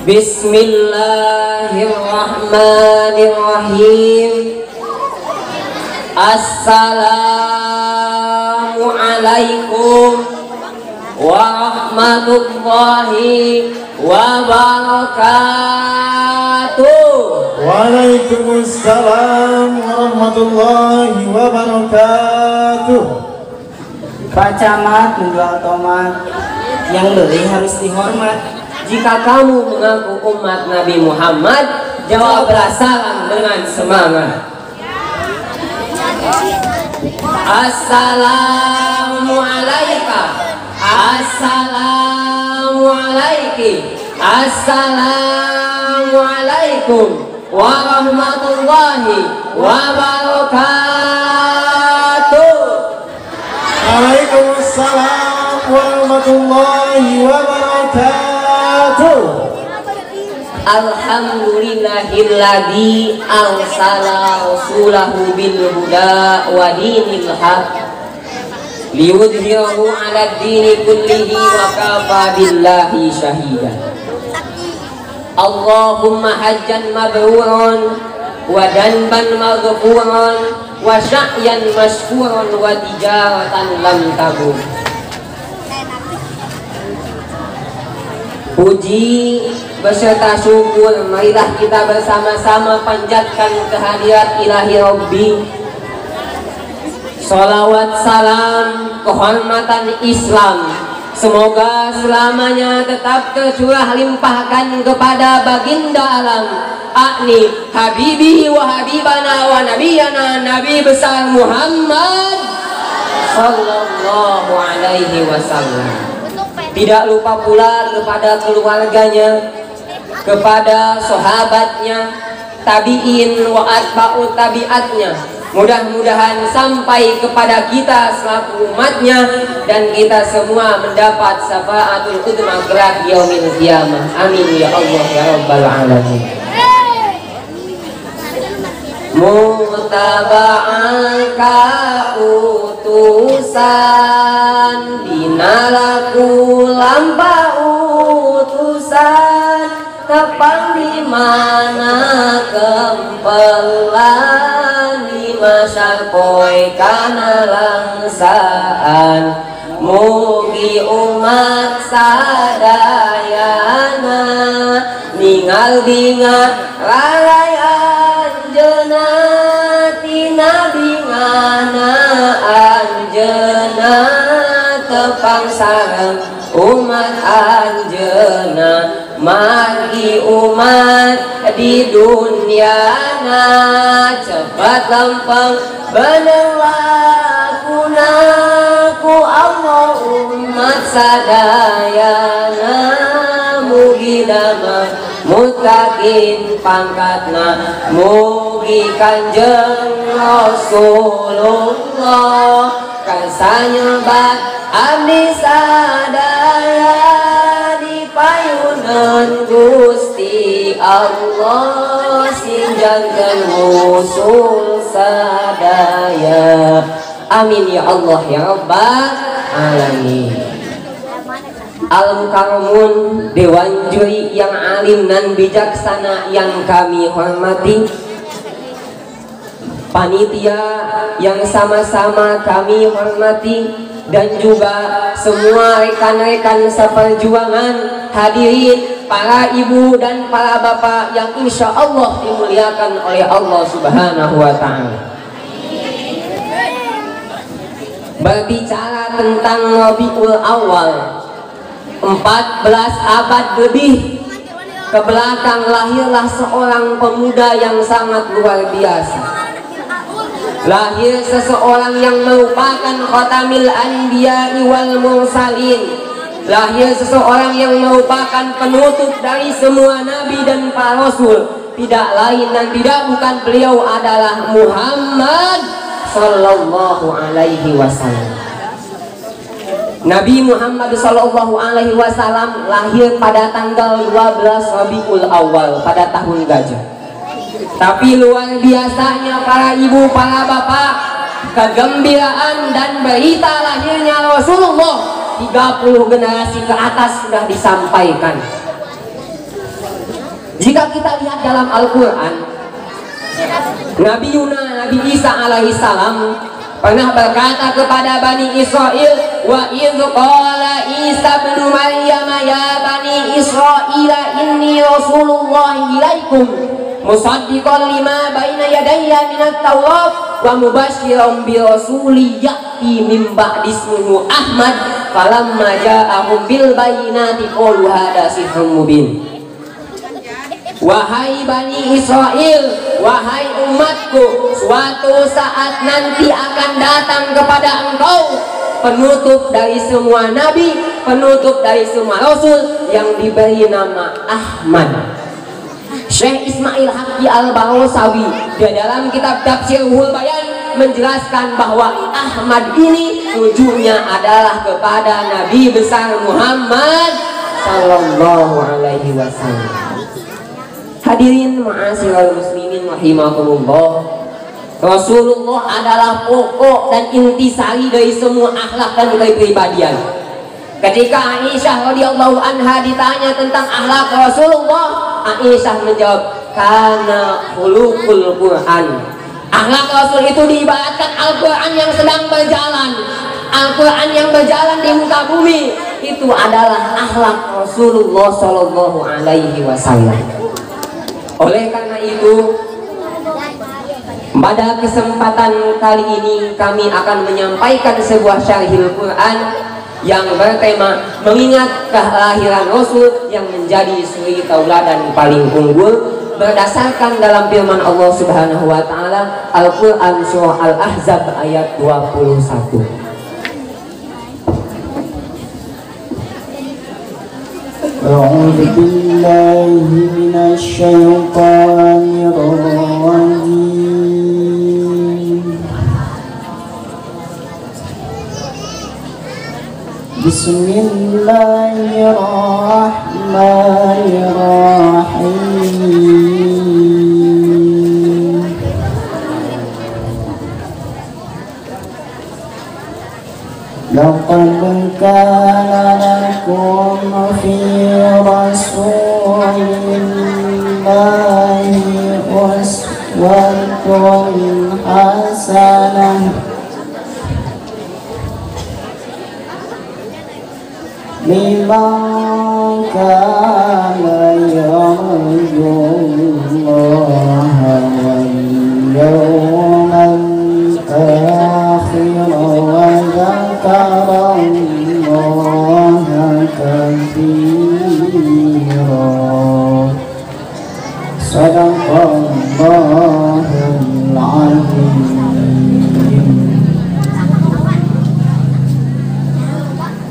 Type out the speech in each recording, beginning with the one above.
Bismillahirrahmanirrahim. Assalamualaikum warahmatullahi wabarakatuh. Waalaikumsalam warahmatullahi wabarakatuh. Pak Camat menjual tomat, Yang beli harus dihormat. Jika kamu mengaku umat Nabi Muhammad, jawablah salam dengan semangat. Assalamualaikum, assalamualaikum, assalamualaikum warahmatullahi wabarakatuh. Waalaikumsalam warahmatullahi wabarakatuh. Alhamdulillahilladzi arsala rasulahu bil huda wa dinil haq liyudhhirahu 'ala ad-dini kullihi wa kafa billahi shahida. Allahumma hajjan mabruran wa danban maghfuran wa sya'yan mashkuran wa tijaratan lam tabur. Puji beserta syukur marilah kita bersama-sama panjatkan kehadirat ilahi Rabbi. Salawat salam kehormatan Islam semoga selamanya tetap tercurah limpahkan kepada baginda alam akni habibi wa habibana wa nabiyana nabi besar Muhammad sallallahu alaihi wasallam. Tidak lupa pula kepada keluarganya, kepada sahabatnya, tabi'in wa atba'u tabi'atnya. Mudah-mudahan sampai kepada kita selaku umatnya dan kita semua mendapat syafaatul uzma kelak yaumil qiyamah. Amin ya Allah ya rabbal alamin. Mutaba'an ka utusan dinalaku lampa utusan tepang di mana kempelan di masa poe kana langsaan mugi umat sadayana ningal bingat rarayan jenatina bingana anjena tepang sareng umat anjena magi umat di dunyana cepat lempeng bener lakuna ku Allah umat sadayana mugi damai mutakin pangkatna mugi kanjeng Rasulullah kasanyebat abdi sadaya di payunan Gusti Allah sinjangkeun musul sadaya. Amin ya Allah ya rabbal alamin. Al-Mukarramun, Dewan Juri yang alim dan bijaksana yang kami hormati, panitia yang sama-sama kami hormati, dan juga semua rekan-rekan seperjuangan, hadirin, para ibu dan para bapak yang insya Allah dimuliakan oleh Allah Subhanahu wa Ta'ala. Berbicara tentang Rabiul Awal, 14 abad lebih ke belakang lahirlah seorang pemuda yang sangat luar biasa. Lahir seseorang yang merupakan khatamil anbiya'i wal mursalin. Lahir seseorang yang merupakan penutup dari semua nabi dan para rasul. Tidak lain dan tidak bukan beliau adalah Muhammad sallallahu alaihi wasallam. Nabi Muhammad sallallahu alaihi wasallam lahir pada tanggal 12 Rabiul Awal pada tahun gajah. Tapi luar biasanya para ibu, para bapak, kegembiraan dan berita lahirnya Rasulullah 30 generasi ke atas sudah disampaikan. Jika kita lihat dalam Al-Quran, Nabi Isa alaihi salam pernah berkata kepada Bani Israel, wa idh qala Isa bin Maryam ya Bani Israel inni Rasulullah ilaikum musaddiqan lima baina yadayya minat Taurat wa mubasysyiran bi rasulin ya'ti min ba'di ismihi Ahmad falamma ja'ahum bil bayyinati qalu hadza sihrun mubin. Wahai Bani Israel, wahai umatku, suatu saat nanti akan datang kepada engkau penutup dari semua nabi, penutup dari semua rasul yang diberi nama Ahmad. Syekh Ismail Haqqi Al-Barosawi di dalam kitab Tafsirul Bayan menjelaskan bahwa Ahmad ini tujuannya adalah kepada Nabi besar Muhammad sallallahu alaihi wasallam. Hadirin ma'asyiral muslimin rahimakumullah, Rasulullah adalah pokok dan intisari dari semua akhlak dan kepribadian. Ketika Aisyah radhiyallahu anha ditanya tentang akhlak Rasulullah, Aisyah menjawab, kana khuluqul Quran. Akhlak Rasul itu diibaratkan Al-Quran yang sedang berjalan. Al-Quran yang berjalan di muka bumi itu adalah akhlak Rasulullah sallallahu alaihi wasallam. Oleh karena itu, pada kesempatan kali ini kami akan menyampaikan sebuah syarhil Quran yang bertema mengingat kelahiran Rasul yang menjadi suri tauladan paling unggul berdasarkan dalam firman Allah Subhanahu wa taala Al-Qur'an surah Al-Ahzab ayat 21. أعوذ بالله من الشيطان الرجيم بسم الله الرحمن الرحيم لقد كان لكم في رسول الله أسوة حسنة لمن كان يرجو الله واليوم الآخر وذكر الله كثيرا صدق الله العظيم.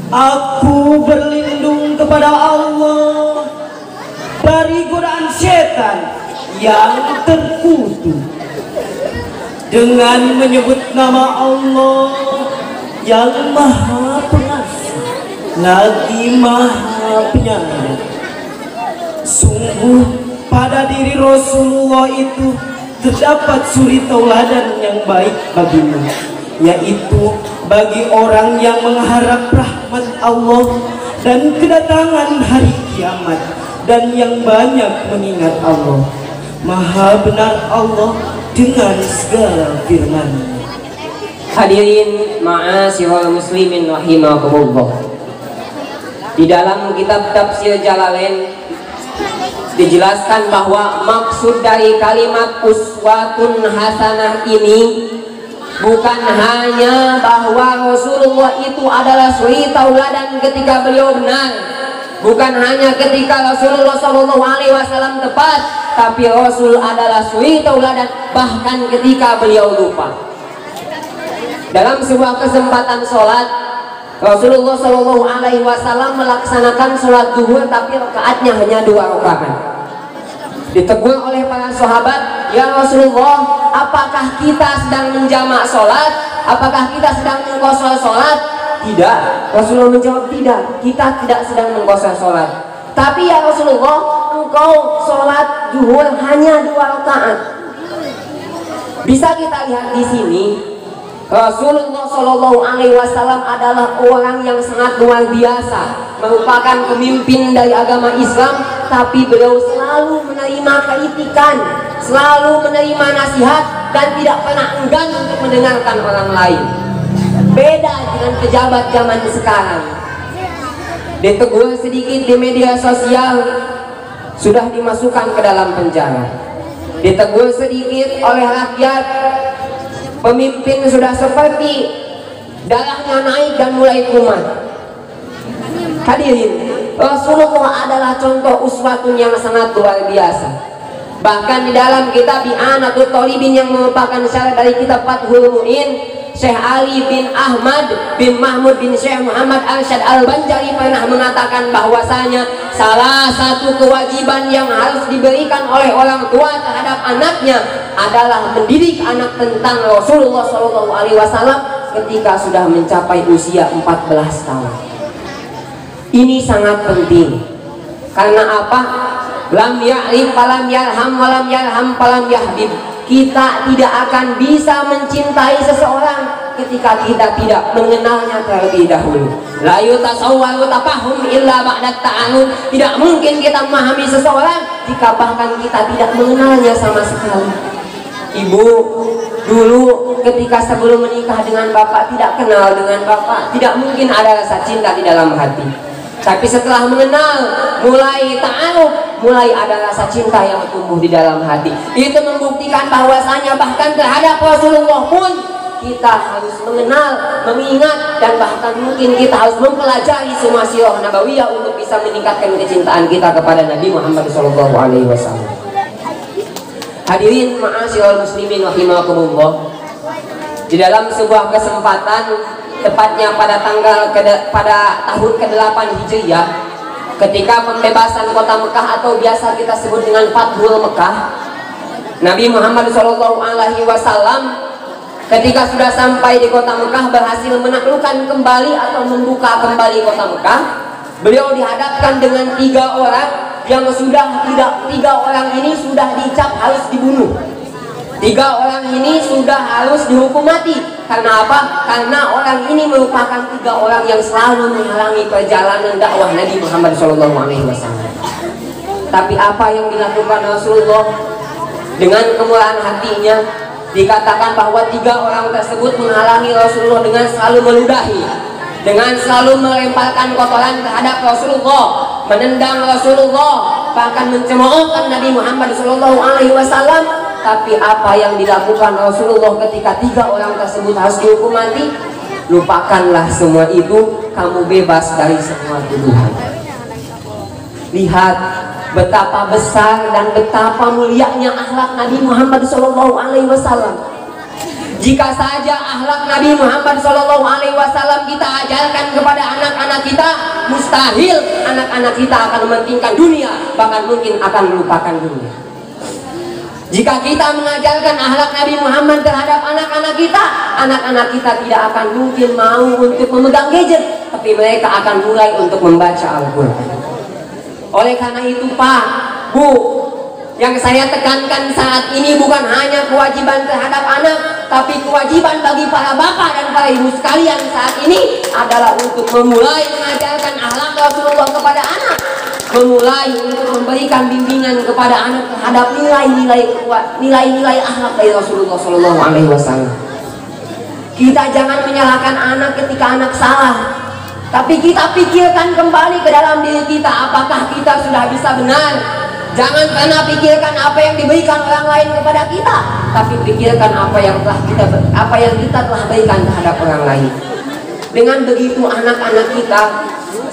Aku berlindung kepada Allah dari godaan setan yang terkutuk dengan menyebut nama Allah yang Maha Pengasih lagi Maha Penyayang. Sungguh pada diri Rasulullah itu terdapat suri tauladan yang baik bagimu, yaitu bagi orang yang mengharap rahmat Allah dan kedatangan hari kiamat dan yang banyak mengingat Allah. Maha benar Allah dengan segala firman-Nya. Hadirin ma'asyiral muslimin rahimakumullah. Di dalam kitab Tafsir Jalalain dijelaskan bahwa maksud dari kalimat uswatun hasanah ini bukan hanya bahwa Rasulullah itu adalah suri tauladan ketika beliau benar, bukan hanya ketika Rasulullah SAW tepat, tapi Rasul adalah suri tauladan bahkan ketika beliau lupa. Dalam sebuah kesempatan sholat, Rasulullah SAW melaksanakan sholat zuhur tapi rakaatnya hanya 2 rakaat. Ditegur oleh para sahabat, ya Rasulullah, apakah kita sedang menjamak sholat? Apakah kita sedang mengqashar sholat? Tidak. Rasulullah menjawab, tidak, kita tidak sedang mengqashar sholat. Tapi ya Rasulullah, engkau sholat zuhur hanya 2 rakaat. Bisa kita lihat di sini, Rasulullah SAW adalah orang yang sangat luar biasa, merupakan pemimpin dari agama Islam tapi beliau selalu menerima kritikan, selalu menerima nasihat, dan tidak pernah enggan untuk mendengarkan orang lain. Beda dengan pejabat zaman sekarang. Ditegur sedikit di media sosial, sudah dimasukkan ke dalam penjara. Ditegur sedikit oleh rakyat, pemimpin sudah seperti darahnya naik dan mulai kumat. Hadirin, Rasulullah adalah contoh uswatun yang sangat luar biasa. Bahkan di dalam kitab I'anatul Thalibin yang merupakan syarat dari kitab Fathul Mu'in, Syekh Ali bin Ahmad bin Mahmud bin Syekh Muhammad Arsyad Al-Banjari pernah mengatakan bahwasanya salah satu kewajiban yang harus diberikan oleh orang tua terhadap anaknya adalah mendidik anak tentang Rasulullah SAW ketika sudah mencapai usia 14 tahun. Ini sangat penting. Karena apa? Lam ya'rif falam yarham walam yarham falam yahbib. Kita tidak akan bisa mencintai seseorang ketika kita tidak mengenalnya terlebih dahulu. La yutasawwaru tafahum illa ba'da ta'arud. Tidak mungkin kita memahami seseorang jika bahkan kita tidak mengenalnya sama sekali. Ibu dulu ketika sebelum menikah dengan bapak tidak kenal dengan bapak, tidak mungkin ada rasa cinta di dalam hati. Tapi setelah mengenal, mulai ta'aruf, mulai ada rasa cinta yang tumbuh di dalam hati. Itu membuktikan bahwasanya bahkan terhadap Rasulullah pun kita harus mengenal, mengingat, dan bahkan mungkin kita harus mempelajari semua sirah nabawiyah untuk bisa meningkatkan kecintaan kita kepada Nabi Muhammad SAW. Hadirin ma'asyiral muslimin rahimakumullah. Di dalam sebuah kesempatan, tepatnya pada tahun ke-8 Hijriah, ketika pembebasan kota Mekah atau biasa kita sebut dengan Fathul Mekah, Nabi Muhammad SAW ketika sudah sampai di kota Mekah berhasil menaklukkan kembali atau membuka kembali kota Mekah. Beliau dihadapkan dengan 3 orang yang tiga orang ini sudah dicap harus dibunuh. 3 orang ini sudah harus dihukum mati. Karena apa? Karena orang ini merupakan 3 orang yang selalu menghalangi perjalanan dakwah Nabi Muhammad SAW. Tapi apa yang dilakukan Rasulullah dengan kemurahan hatinya? Dikatakan bahwa 3 orang tersebut menghalangi Rasulullah dengan selalu meludahi, dengan selalu melemparkan kotoran terhadap Rasulullah, menendang Rasulullah, bahkan mencemoohkan Nabi Muhammad SAW. Tapi apa yang dilakukan Rasulullah ketika 3 orang tersebut harus dihukum mati? Lupakanlah semua itu, kamu bebas dari semua tuduhan. Lihat betapa besar dan betapa mulianya akhlak Nabi Muhammad SAW. Jika saja akhlak Nabi Muhammad SAW kita ajarkan kepada anak-anak kita, mustahil anak-anak kita akan mementingkan dunia, bahkan mungkin akan melupakan dunia. Jika kita mengajarkan akhlak Nabi Muhammad terhadap anak-anak kita tidak akan mungkin mau untuk memegang gadget, tapi mereka akan mulai untuk membaca Al-Quran. Oleh karena itu Pak, Bu, yang saya tekankan saat ini bukan hanya kewajiban terhadap anak, tapi kewajiban bagi para bapak dan para ibu sekalian saat ini adalah untuk memulai mengajarkan akhlak Rasulullah kepada anak, memulai untuk memberikan bimbingan kepada anak terhadap nilai-nilai akhlak dari Rasulullah SAW. Kita jangan menyalahkan anak ketika anak salah, tapi kita pikirkan kembali ke dalam diri kita, apakah kita sudah bisa benar. Jangan pernah pikirkan apa yang diberikan orang lain kepada kita, tapi pikirkan apa yang kita telah berikan terhadap orang lain. Dengan begitu anak-anak kita,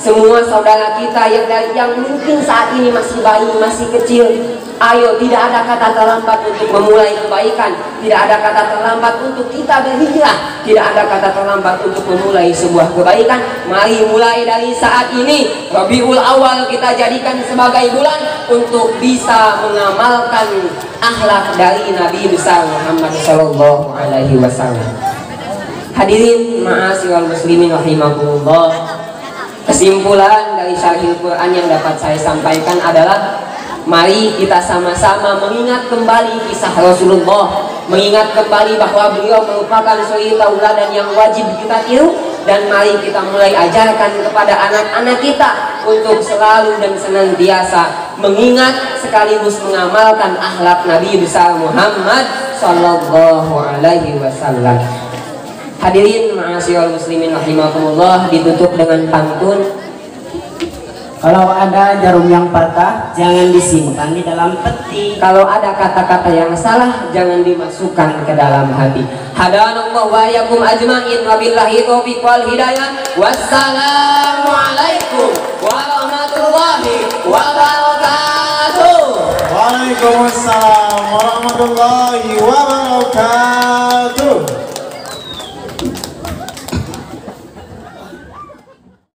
semua saudara kita yang mungkin saat ini masih bayi, masih kecil, ayo, tidak ada kata terlambat untuk memulai kebaikan, tidak ada kata terlambat untuk kita berhijrah, tidak ada kata terlambat untuk memulai sebuah kebaikan. Mari mulai dari saat ini, Rabiul Awal kita jadikan sebagai bulan untuk bisa mengamalkan akhlak dari Nabi besar Muhammad SAW. Hadirin ma'asyiral muslimin rahimakumullah. Kesimpulan dari syarhil Quran yang dapat saya sampaikan adalah, mari kita sama-sama mengingat kembali kisah Rasulullah, mengingat kembali bahwa beliau merupakan suri tauladan yang wajib kita tiru, dan mari kita mulai ajarkan kepada anak-anak kita untuk selalu dan senantiasa mengingat sekaligus mengamalkan akhlak Nabi besar Muhammad sallallahu alaihi wasallam. Hadirin ma'asyiral muslimin rahimakumullah, ditutup dengan pantun. Kalau ada jarum yang patah, jangan disimpan di dalam peti. Kalau ada kata-kata yang salah, jangan dimasukkan ke dalam hati. Hadanallahu wa iyyakum ajmain, wabillahi taufiq wal hidayah. Wassalamualaikum warahmatullahi wabarakatuh. Waalaikumsalam warahmatullahi wabarakatuh.